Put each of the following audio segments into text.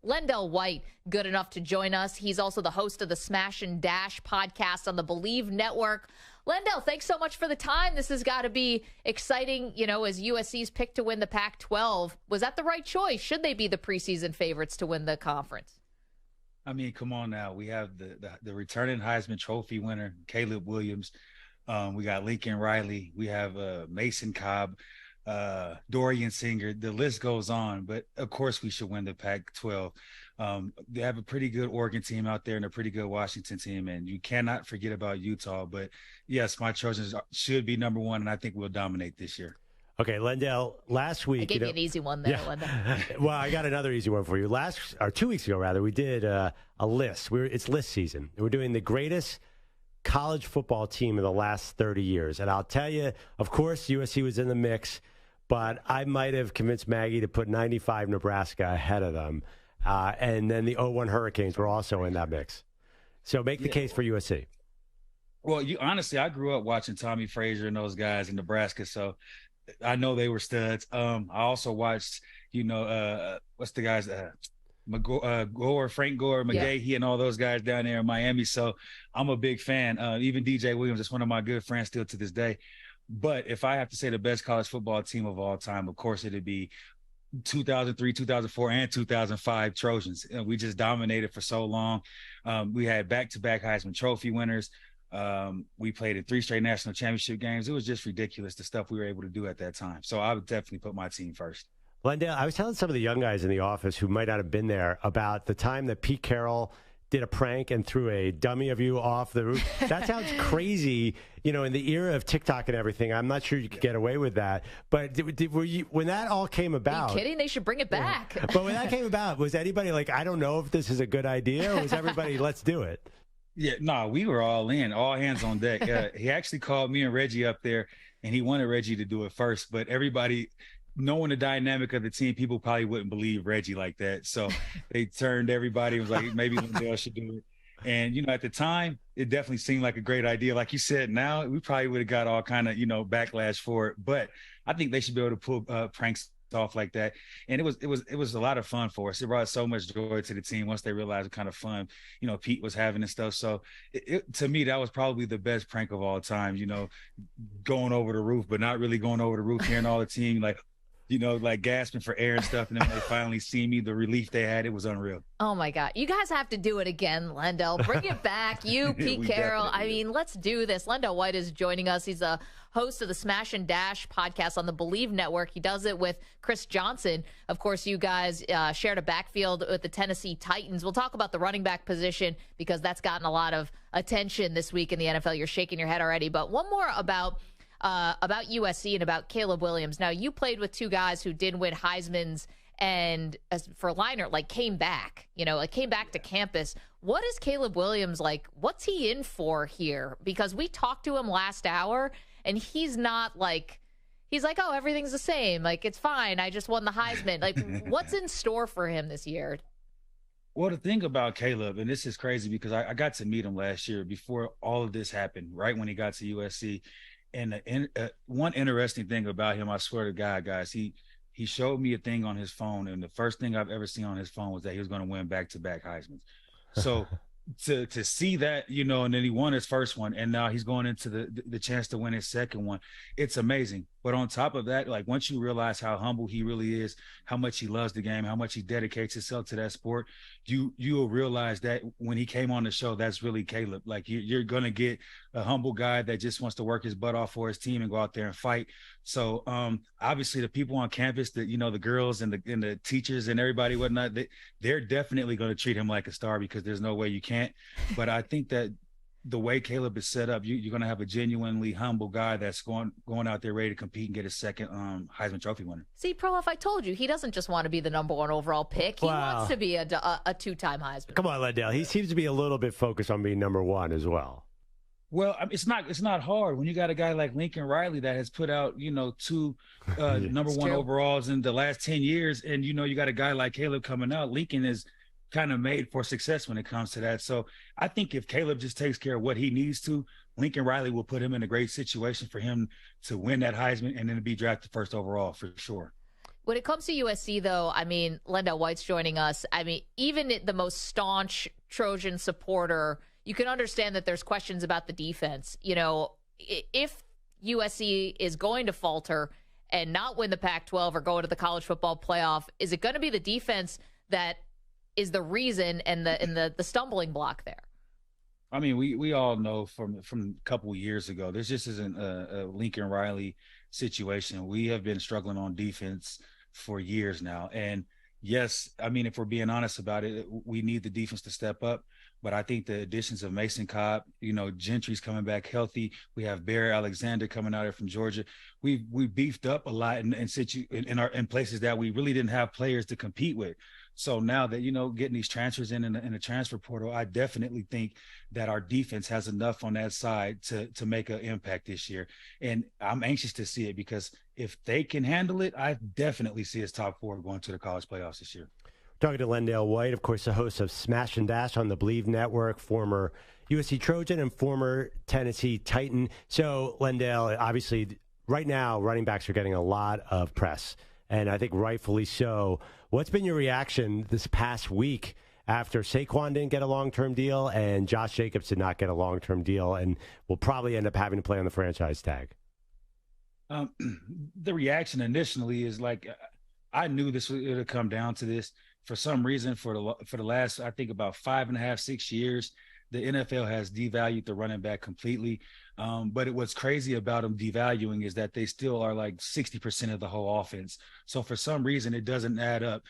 LenDale White good enough to join us. He's also the host of the Smash and Dash podcast on the Believe Network. LenDale, thanks so much for the time. This has got to be exciting, as USC's picked to win the Pac-12. Was that the right choice? Should they be the preseason favorites to win the conference? I mean, come on now. We have the returning Heisman Trophy winner, Caleb Williams. We got Lincoln Riley. We have Mason Cobb, Dorian Singer. The list goes on. But, of course, we should win the Pac-12. They have a pretty good Oregon team out there and a pretty good Washington team. And you cannot forget about Utah. But, yes, my Trojans should be number one, and I think we'll dominate this year. Okay, LenDale, last week. I gave you an easy one there, LenDale. Well, I got another easy one for you. 2 weeks ago, rather, we did a list. It's list season. We're doing the greatest college football team in the last 30 years. And I'll tell you, of course, USC was in the mix, but I might have convinced Maggie to put 95 Nebraska ahead of them. And then the 01 Hurricanes were also in that mix. So make the case for USC. Well, honestly, I grew up watching Tommy Frazier and those guys in Nebraska, so I know they were studs. I also watched, what's the guys, Frank Gore, McGahee, and all those guys down there in Miami. So I'm a big fan. Even DJ Williams is one of my good friends still to this day. But if I have to say the best college football team of all time, of course, it'd be 2003, 2004, and 2005 Trojans. We just dominated for so long. We had back-to-back Heisman Trophy winners. We played in 3 straight national championship games. It was just ridiculous, the stuff we were able to do at that time. So I would definitely put my team first. LenDale, I was telling some of the young guys in the office who might not have been there about the time that Pete Carroll did a prank and threw a dummy of you off the roof. That sounds crazy, in the era of TikTok and everything. I'm not sure you could get away with that. But were you, when that all came about? Are you kidding? They should bring it back. Yeah. But when that came about, was anybody like, I don't know if this is a good idea, or was everybody, let's do it? Yeah, no, we were all in, all hands on deck. He actually called me and Reggie up there, and he wanted Reggie to do it first. But everybody, knowing the dynamic of the team, people probably wouldn't believe Reggie like that. So they turned everybody. It was like, maybe LenDale should do it. And, at the time, it definitely seemed like a great idea. Like you said, now we probably would have got all kind of, backlash for it. But I think they should be able to pull pranks off like that. And it was a lot of fun for us. It brought so much joy to the team once they realized what kind of fun Pete was having and stuff. So to me, that was probably the best prank of all time, going over the roof, but not really going over the roof, hearing all the team like gasping for air and stuff. And then when they finally see me, the relief they had, it was unreal. Oh my God. You guys have to do it again, LenDale. Bring it back. You, Pete Carroll. I mean, let's do this. LenDale White is joining us. He's a host of the Smash and Dash podcast on the Believe Network. He does it with Chris Johnson. Of course, you guys shared a backfield with the Tennessee Titans. We'll talk about the running back position because that's gotten a lot of attention this week in the NFL. You're shaking your head already. But one more about USC and about Caleb Williams. Now, you played with 2 guys who did win Heisman's, and as for Leinart, came back, came back to campus. What is Caleb Williams like? What's he in for here? Because we talked to him last hour, and he's not he's like, oh, everything's the same. It's fine. I just won the Heisman. What's in store for him this year? Well, the thing about Caleb, and this is crazy because I got to meet him last year before all of this happened, right when he got to USC. And one interesting thing about him, I swear to God, guys, he showed me a thing on his phone, and the first thing I've ever seen on his phone was that he was going to win back-to-back Heismans. So to see that, and then he won his first one, and now he's going into the chance to win his second one. It's amazing. But on top of that, once you realize how humble he really is, how much he loves the game, how much he dedicates himself to that sport, you will realize that when he came on the show, that's really Caleb. You're going to get a humble guy that just wants to work his butt off for his team and go out there and fight. So obviously the people on campus, the girls and the teachers and everybody, whatnot, they're definitely going to treat him like a star because there's no way you can't. But I think that the way Caleb is set up, you're going to have a genuinely humble guy that's going out there ready to compete and get his second Heisman Trophy winner. See, Perloff, I told you, he doesn't just want to be the number 1 overall pick. He wants to be a 2-time Heisman. Come on, LenDale. He seems to be a little bit focused on being number 1 as well. Well, it's not hard when you got a guy like Lincoln Riley that has put out, 2 number 1 overalls in the last 10 years. And, you got a guy like Caleb coming out. Lincoln is kind of made for success when it comes to that. So I think if Caleb just takes care of what he needs to, Lincoln Riley will put him in a great situation for him to win that Heisman and then to be drafted first overall for sure. When it comes to USC, though, I mean, LenDale White's joining us. I mean, even the most staunch Trojan supporter, you can understand that there's questions about the defense. You know, if USC is going to falter and not win the Pac-12 or go into the college football playoff, is it going to be the defense that is the reason and the stumbling block there? I mean, we all know from a couple of years ago, this just isn't a Lincoln Riley situation. We have been struggling on defense for years now. And yes, I mean, if we're being honest about it, we need the defense to step up. But I think the additions of Mason Cobb, you know, Gentry's coming back healthy. We have Barry Alexander coming out here from Georgia. We beefed up a lot in places that we really didn't have players to compete with. So now that, you know, getting these transfers in the transfer portal, I definitely think that our defense has enough on that side to make an impact this year. And I'm anxious to see it, because if they can handle it, I definitely see us top 4 going to the college playoffs this year. Talking to LenDale White, of course, the host of Smash and Dash on the Believe Network, former USC Trojan and former Tennessee Titan. So, LenDale, obviously, right now, running backs are getting a lot of press, and I think rightfully so. What's been your reaction this past week after Saquon didn't get a long-term deal and Josh Jacobs did not get a long-term deal and will probably end up having to play on the franchise tag? The reaction initially is like, I knew this would come down to this. For some reason, for the last, I think, about 5.5, 6 years, the NFL has devalued the running back completely. But what's crazy about them devaluing is that they still are like 60% of the whole offense. So for some reason, it doesn't add up.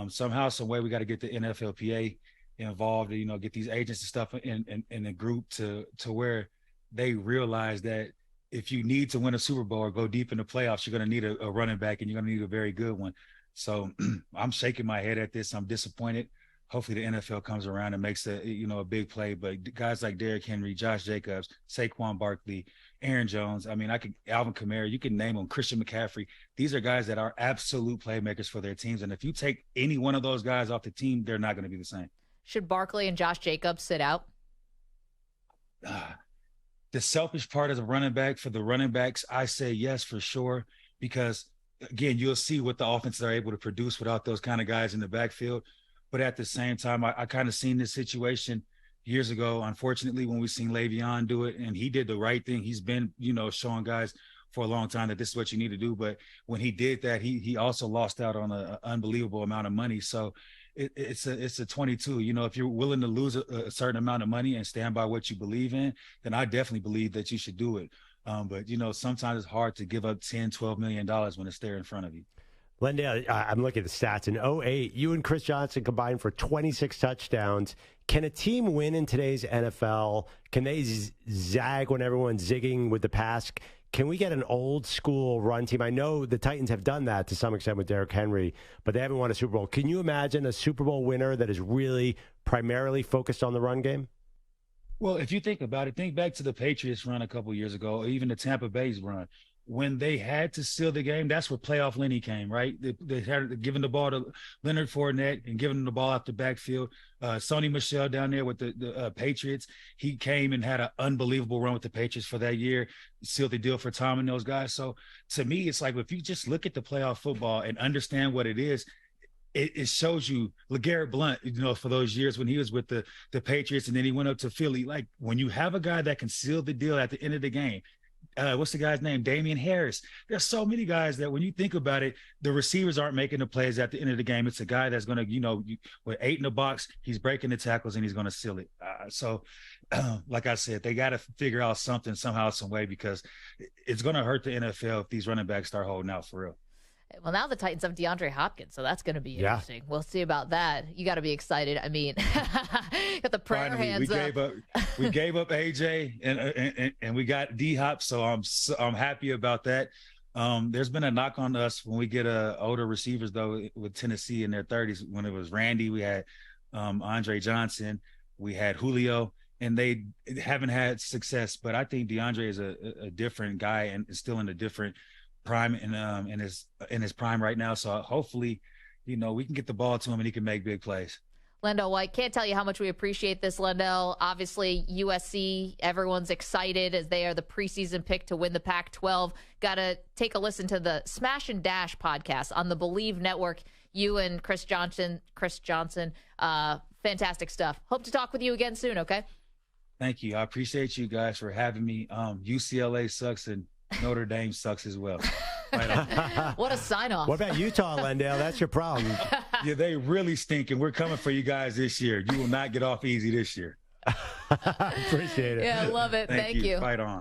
Somehow, some way, we got to get the NFLPA involved, you know, get these agents and stuff in a group to where they realize that if you need to win a Super Bowl or go deep in the playoffs, you're going to need a running back, and you're going to need a very good one. So I'm shaking my head at this. I'm disappointed. Hopefully the NFL comes around and makes a big play. But guys like Derrick Henry, Josh Jacobs, Saquon Barkley, Aaron Jones, I mean, Alvin Kamara, you can name them, Christian McCaffrey. These are guys that are absolute playmakers for their teams. And if you take any one of those guys off the team, they're not going to be the same. Should Barkley and Josh Jacobs sit out? The selfish part as a running back, for the running backs, I say yes, for sure, because again, you'll see what the offenses are able to produce without those kind of guys in the backfield. But at the same time, I kind of seen this situation years ago, unfortunately, when we seen Le'Veon do it, and he did the right thing. He's been, you know, showing guys for a long time that this is what you need to do. But when he did that, he also lost out on an unbelievable amount of money. So it's a 22. You know, if you're willing to lose a certain amount of money and stand by what you believe in, then I definitely believe that you should do it. But, you know, sometimes it's hard to give up $10, $12 million when it's there in front of you. LenDale, I'm looking at the stats. In 2008, you and Chris Johnson combined for 26 touchdowns. Can a team win in today's NFL? Can they zag when everyone's zigging with the pass? Can we get an old school run team? I know the Titans have done that to some extent with Derrick Henry, but they haven't won a Super Bowl. Can you imagine a Super Bowl winner that is really primarily focused on the run game? Well, if you think about it, think back to the Patriots run a couple of years ago, or even the Tampa Bay's run. When they had to seal the game, that's where playoff Lenny came, right? They had given the ball to Leonard Fournette and giving him the ball out the backfield. Sony Michel down there with the Patriots, he came and had an unbelievable run with the Patriots for that year, sealed the deal for Tom and those guys. So to me, it's like, if you just look at the playoff football and understand what it is, it shows you LeGarrette Blount, you know, for those years when he was with the Patriots and then he went up to Philly. Like, when you have a guy that can seal the deal at the end of the game, what's the guy's name? Damian Harris. There's so many guys that when you think about it, the receivers aren't making the plays at the end of the game. It's a guy that's going to, you know, with 8 in the box, he's breaking the tackles and he's going to seal it. Like I said, they got to figure out something somehow, some way, because it's going to hurt the NFL if these running backs start holding out for real. Well, now the Titans have DeAndre Hopkins, so that's going to be interesting. Yeah. We'll see about that. You got to be excited. I mean, got the prayer Finally, hands up. We gave up AJ and we got D-Hop, so I'm happy about that. There's been a knock on us when we get older receivers, though, with Tennessee in their 30s. When it was Randy, we had Andre Johnson, we had Julio, and they haven't had success. But I think DeAndre is a different guy and is still in a different prime in his prime right now. So hopefully, you know, we can get the ball to him and he can make big plays. LenDale White, can't tell you how much we appreciate this, LenDale. Obviously, USC, everyone's excited as they are the preseason pick to win the Pac-12. Got to take a listen to the Smash and Dash podcast on the Believe Network. You and Chris Johnson, fantastic stuff. Hope to talk with you again soon, okay? Thank you. I appreciate you guys for having me. UCLA sucks and Notre Dame sucks as well. Right on. What a sign-off. What about Utah, LenDale? That's your problem. Yeah, they really stink, and we're coming for you guys this year. You will not get off easy this year. Appreciate it. Yeah, I love it. Thank you. Fight on.